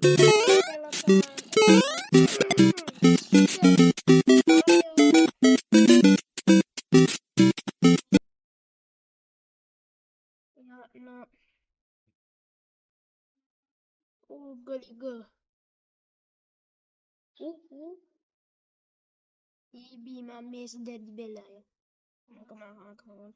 pelataan. Ja, no. Google. Be my miss dead bella. Come on.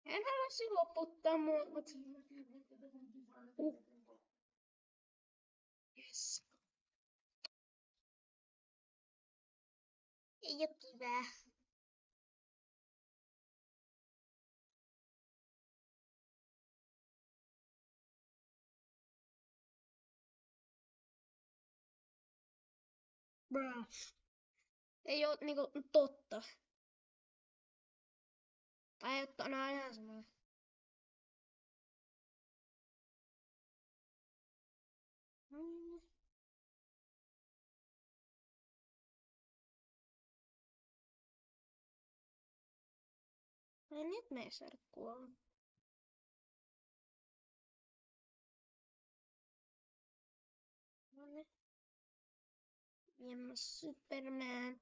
En halua loputtaa mua, mut... Yes. Ei oo kivää. Bruh. Ei oo niinku totta. Tai että on aina semmoinen. En nyt mene serkkua. Nonne. Viemme Superman.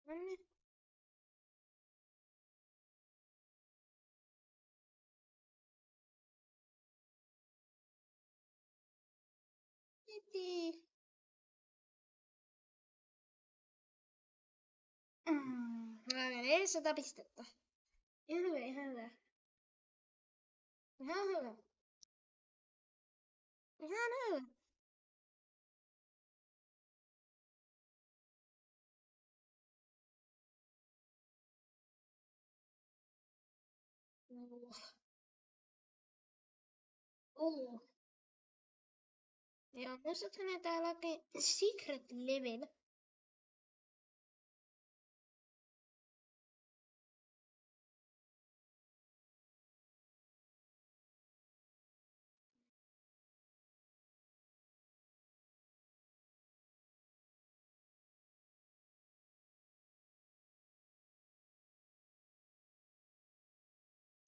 Nonne. Heti. Aivan 400 pistettä. Ihan hyvä. Ihan hyvä. Joo, muistathan täälläkin Secret Level.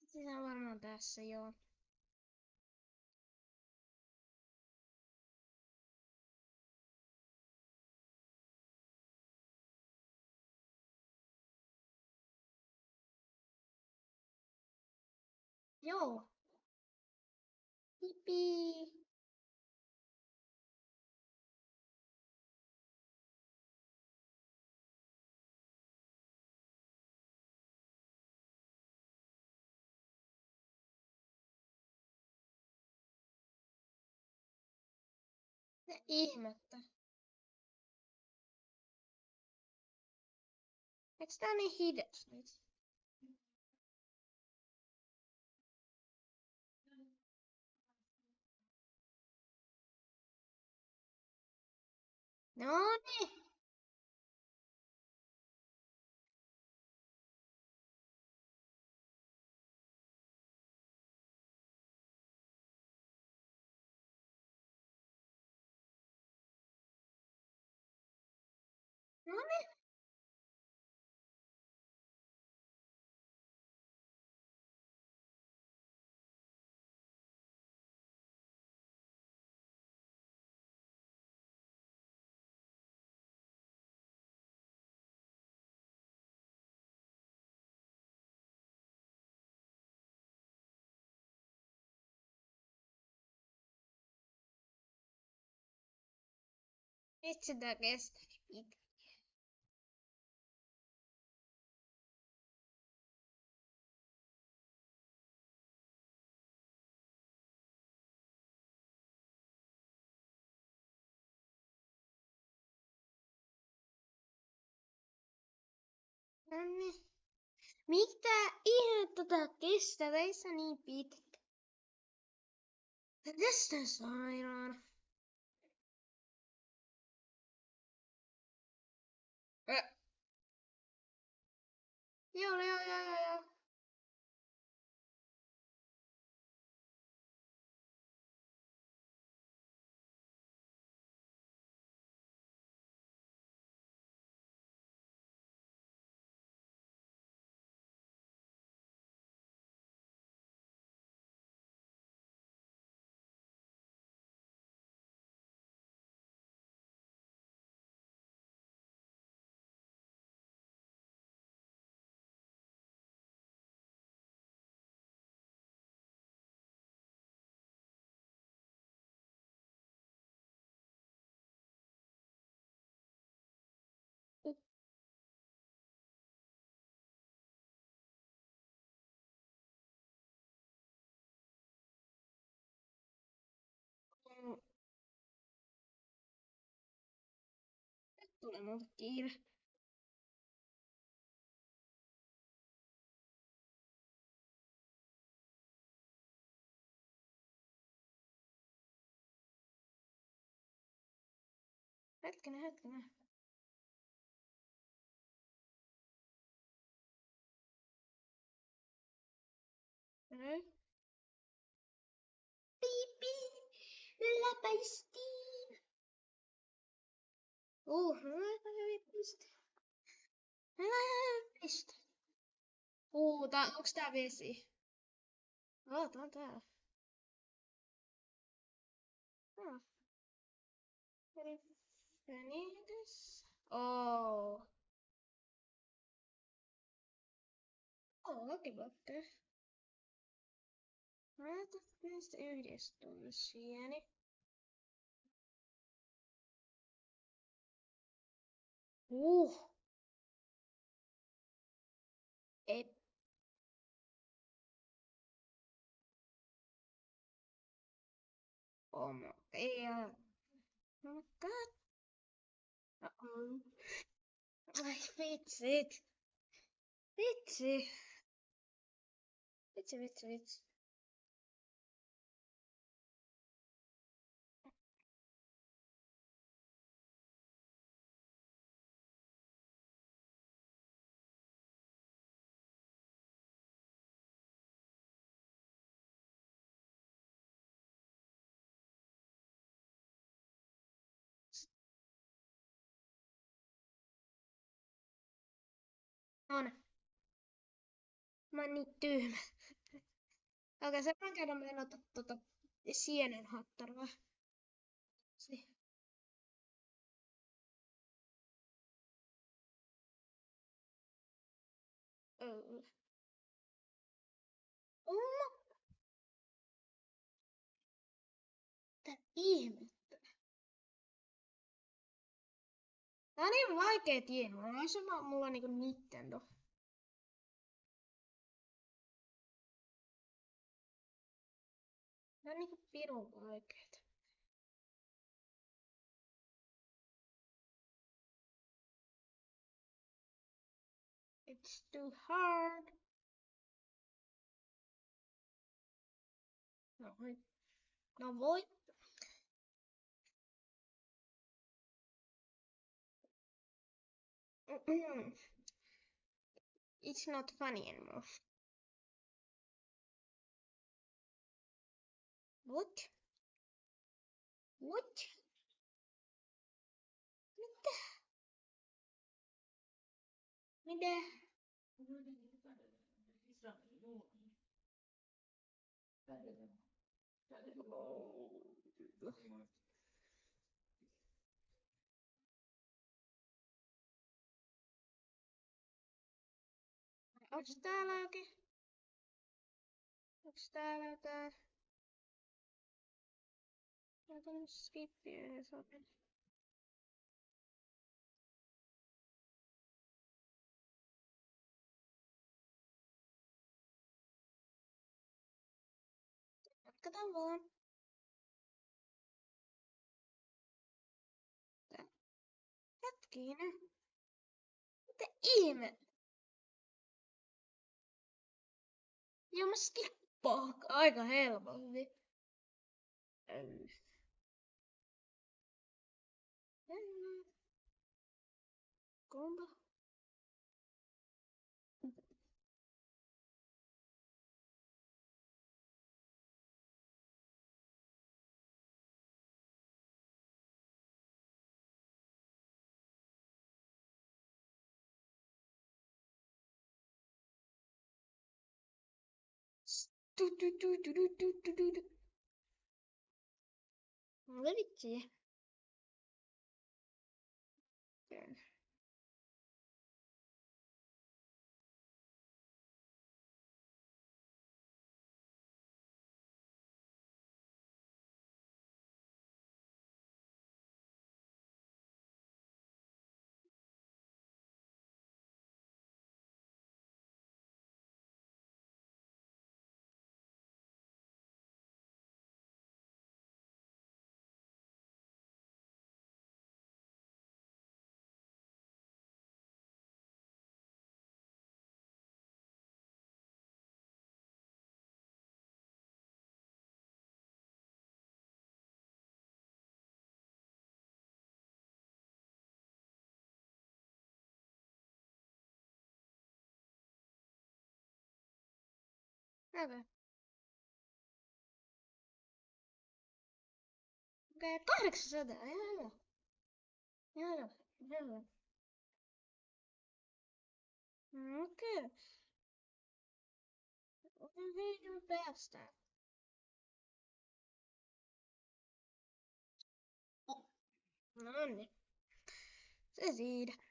Se on varmaan tässä, joo. Joo. Hippii. Ja ihmettä. Eiks tää niin hidas nyt? Noniin. Noniin. Vitsi tää kestää pitkään. Nonni. Mitä ihmettä tää kestää veissä niin pitkä? Tää kestää sairaana. Joo. Tulee multa kiire. Hetkinen. Piipi. Läpäistiin. Läpäistiin. Läpäistiin. Onks tää vesi? Tää on tää. Fenides. Lakiblokke. Näitä näistä 11 sieni. Ei. Oh my god. Oh my god. Ai vitsit. Vitsi. On. Mä oon niin tyhmä. Okei, seuraavan kerran mä en ota sienen hattaraa. Mitä ihmettä? Tää on niin vaikea tietää. Mulla on niinku Nintendo. Tää on niinku pirun vaikeet. It's too hard. No voi. It's not funny anymore. What? What? Mitä? Mitä? Onks täällä jokin? Onks täällä jotain? Mä otan skippiä ja sopen. Jatketaan vaan. Hetkinen. Mitä ihme? Ja mä skippaan aika helposti. Kompa. Mulle vitsi. Okei. Okei, 800. Ihan hyvä. Ihan hyvä. Hyvä. Okei. Hyvin päästään. No niin. Se siinä.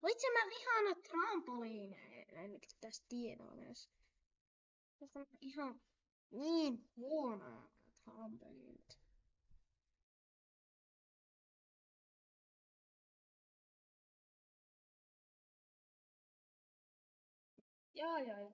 Vitsi mä vihaan trampoliineja. En tästä tiedä edes. Tästä on ihan niin huonoja trampoliinit. Joo.